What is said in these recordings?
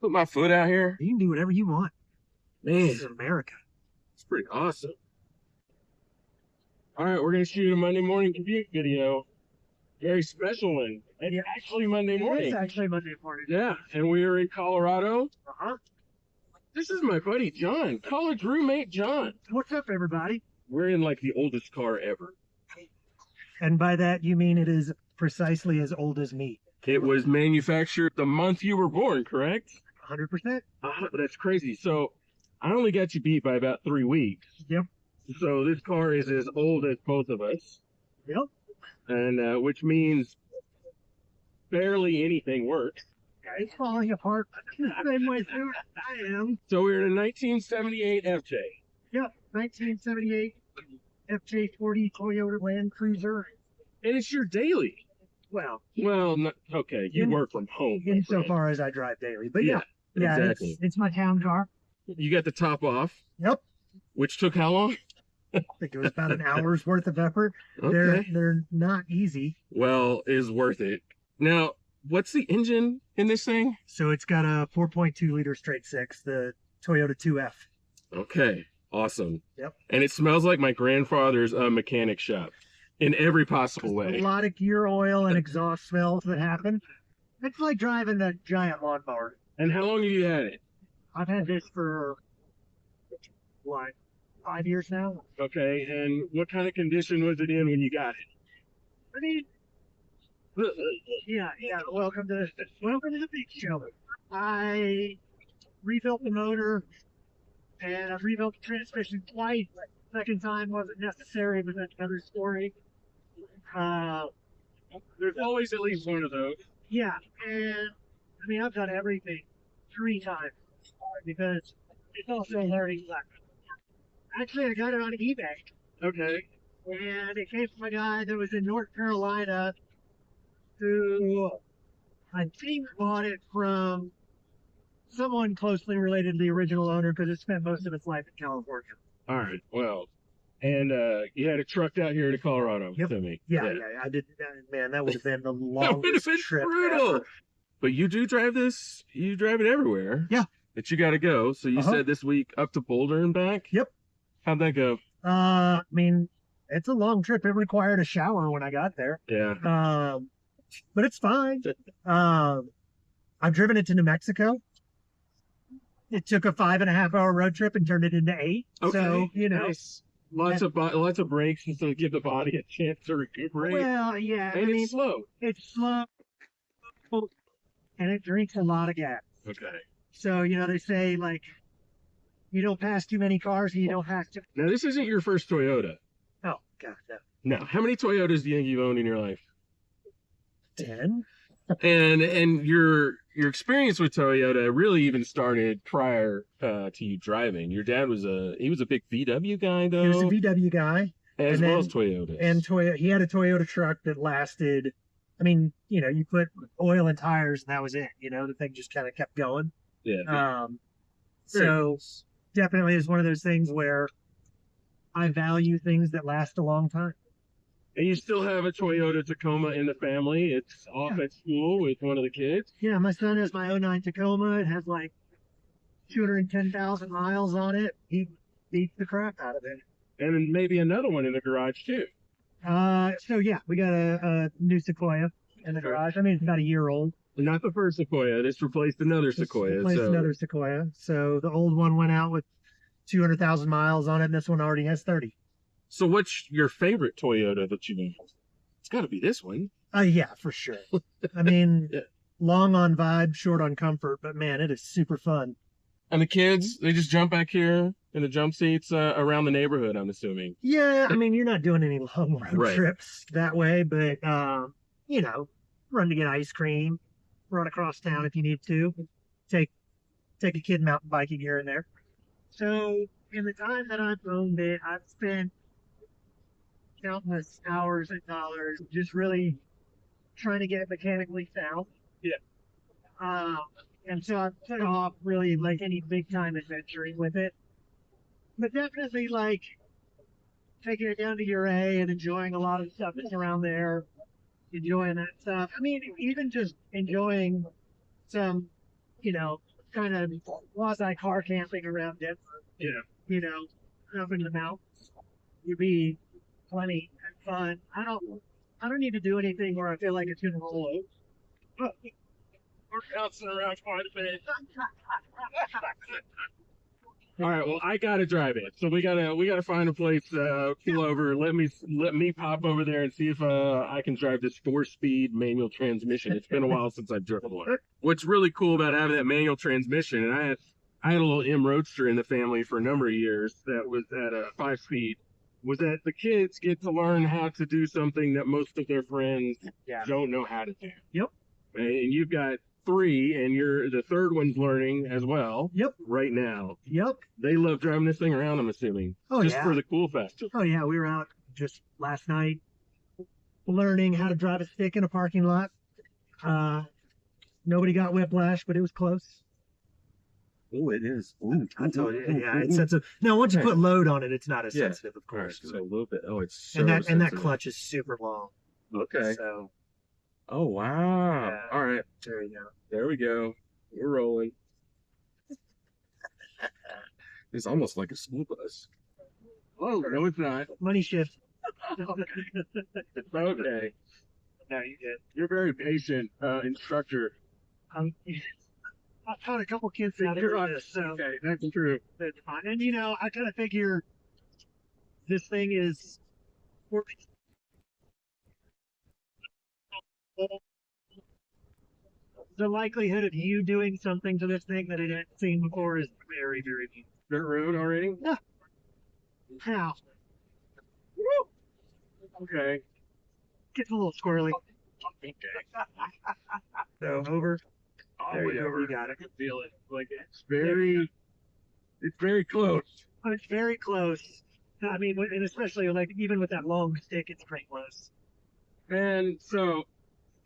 Put my foot out here. You can do whatever you want. Man, This is America. it's pretty awesome. All right, we're gonna shoot a Monday morning commute video. Very special one. It's actually Monday morning. It's actually Monday morning. Yeah, and we are in Colorado. Uh-huh. This is my buddy John, college roommate John. What's up, everybody? We're in like the oldest car ever. And by that, you mean it is precisely as old as me. It was manufactured the month you were born, correct? 100%? That's crazy. So I only got you beat by about 3 weeks. Yep. So this car is as old as both of us. Yep. And which means barely anything works. It's falling apart the same way too. I am. So we're in a 1978 FJ. Yep. 1978 FJ40 Toyota LandCruiser. And it's your daily. Well, Not, okay, you work from home. insofar as I drive daily. But yeah, exactly. it's my town car. You got the top off. Yep. Which took how long? I think it was about an hour's worth of effort. Okay. They're not easy. Well, is worth it. Now, what's the engine in this thing? So it's got a 4.2 liter straight six, the Toyota 2F. Okay, awesome. Yep. And it smells like my grandfather's mechanic shop in every possible way. A lot of gear oil and exhaust smells that happen. It's like driving a giant lawnmower. And how long have you had it? I've had this for, what, 5 years now? Okay, and what kind of condition was it in when you got it? I mean, yeah. Welcome to the big show. I rebuilt the motor, and I've rebuilt the transmission twice. Second time wasn't necessary, but that's another story. There's always at least one of those. Yeah, and I mean, I've done everything 3 times because it's also a learning lesson. Actually, I got it on eBay. Okay. And it came from a guy that was in North Carolina who I think bought it from someone closely related to the original owner because it spent most of its life in California. All right, well, and you had it trucked out here to Colorado to me. Yeah, I did. Man, that would have been the That would have longest been trip brutal. ever. But you do drive this, you drive it everywhere. Yeah. That you got to go. So you said this week up to Boulder and back? Yep. How'd that go? I mean, it's a long trip. It required a shower when I got there. Yeah. But it's fine. I've driven it to New Mexico. It took a 5.5-hour road trip and turned it into 8. Okay. So, you know. Nice. Lots of breaks just to give the body a chance to recuperate. Well, yeah. And it's slow. It's slow. And it drinks a lot of gas. Okay. So, you know, they say, like, you don't pass too many cars and you don't have to. Now, this isn't your first Toyota. Oh, God, no. No. How many Toyotas do you think you've owned in your life? 10? And your experience with Toyota really even started prior to you driving. Your dad was a big VW guy, though. He was a VW guy. As well as Toyotas. And he had a Toyota truck that lasted, I mean, you know, you put oil and tires and that was it. You know, the thing just kind of kept going. Yeah. So definitely is one of those things where I value things that last a long time. And you still have a Toyota Tacoma in the family. It's off at school with one of the kids. Yeah, my son has my '09 Tacoma. It has like 210,000 miles on it. He beats the crap out of it. And then maybe another one in the garage, too. So yeah, we got a new Sequoia in the garage. I mean, it's about a year old. Not the first Sequoia. This replaced another Sequoia. Another Sequoia. So the old one went out with 200,000 miles on it, and this one already has 30. So what's your favorite Toyota that you've owned? It's got to be this one. Yeah, for sure. I mean, long on vibe, short on comfort, but man, it is super fun. And the kids, they just jump back here in the jump seats around the neighborhood, I'm assuming. Yeah, I mean, you're not doing any long road trips that way, but, you know, run to get ice cream, run across town if you need to, take a kid mountain biking here and there. So in the time that I've owned it, I've spent countless hours and dollars just really trying to get it mechanically sound. Yeah. And so I've put off really like any big time adventuring with it. But definitely like taking it down to Uray and enjoying a lot of stuff that's around there, enjoying that stuff. I mean, even just enjoying some, you know, kind of quasi car camping around Denver. Yeah. You know, up in the mountains. You'd be plenty and fun. I don't need to do anything where I feel like it's gonna roll over. We're bouncing around quite a bit. All right, well, I gotta drive it, so we gotta find a place pull over. Let me pop over there and see if I can drive this 4-speed manual transmission. It's been a while since I've driven one. What's really cool about having that manual transmission, and I had a little M Roadster in the family for a number of years that was at a 5-speed, was that the kids get to learn how to do something that most of their friends don't know how to do. Yep. And you've got 3, and the third one's learning as well. Yep. Right now. Yep. They love driving this thing around, I'm assuming. Oh, just yeah. for the cool factor. Oh yeah, we were out just last night learning how to drive a stick in a parking lot. Nobody got whiplash, but it was close. Oh, it is. Ooh, I told you, yeah, it's sensitive. Now, once you put load on it, it's not as Yeah. sensitive, of course. So a little bit. Oh, it's so and that sensitive. clutch is super long. Okay. So Oh, wow. Yeah. All right. there you go. There we go. We're rolling. It's almost like a school bus. Oh, no, it's not. Money shift. It's okay. No, you did. You're a very patient instructor. I've taught a couple kids out You're here on this, so Okay, that's true. that's fine. And I kind of figure this thing is the likelihood of you doing something to this thing that it hadn't seen before is very, very low. Dirt road already? How? Okay. Gets a little squirrely. Okay. So over. Oh, There you go. whatever. You got it. I can feel it. Like it's very close. But it's very close. I mean, and especially like even with that long stick, it's pretty close. And so,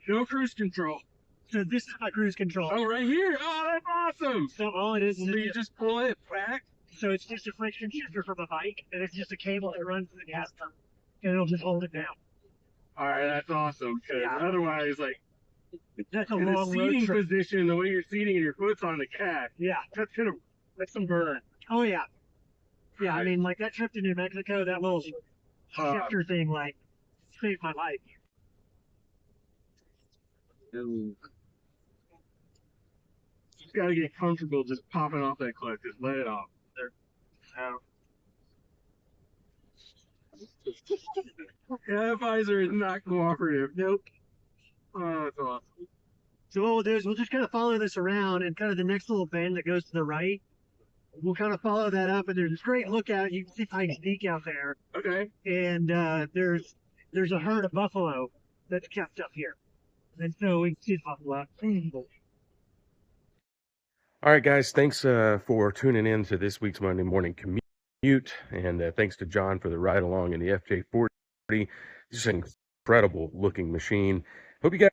no cruise control. So this is my cruise control. Oh, right here. Oh, that's awesome. So all it is So you just pull it back. so it's just a friction shifter from a bike, and it's just a cable that runs to the gas pump, and it'll just hold it down. All right, that's awesome. Because Yeah. otherwise, like That's a in the long road seating trip. position, the way you're seating and your foot's on the cat, Yeah. that's some burn. Oh yeah. Yeah. I Right. mean, like that trip to New Mexico, that little shifter thing, like saved my life. Just got to get comfortable just popping off that clutch. Just let it off. There. Yeah, that visor is not cooperative. Nope. Oh, that's awesome. So what we'll do is we'll just kind of follow this around, and kind of the next little bend that goes to the right, we'll kind of follow that up, and there's this great lookout. You can see Pikes Peak out there, Okay. and there's a herd of buffalo that's kept up here, and so we can see the buffalo. All right, guys. Thanks for tuning in to this week's Monday Morning Commute, and thanks to John for the ride along in the FJ40. It's an incredible looking machine. Hope you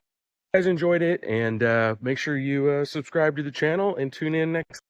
guys enjoyed it, and make sure you subscribe to the channel and tune in next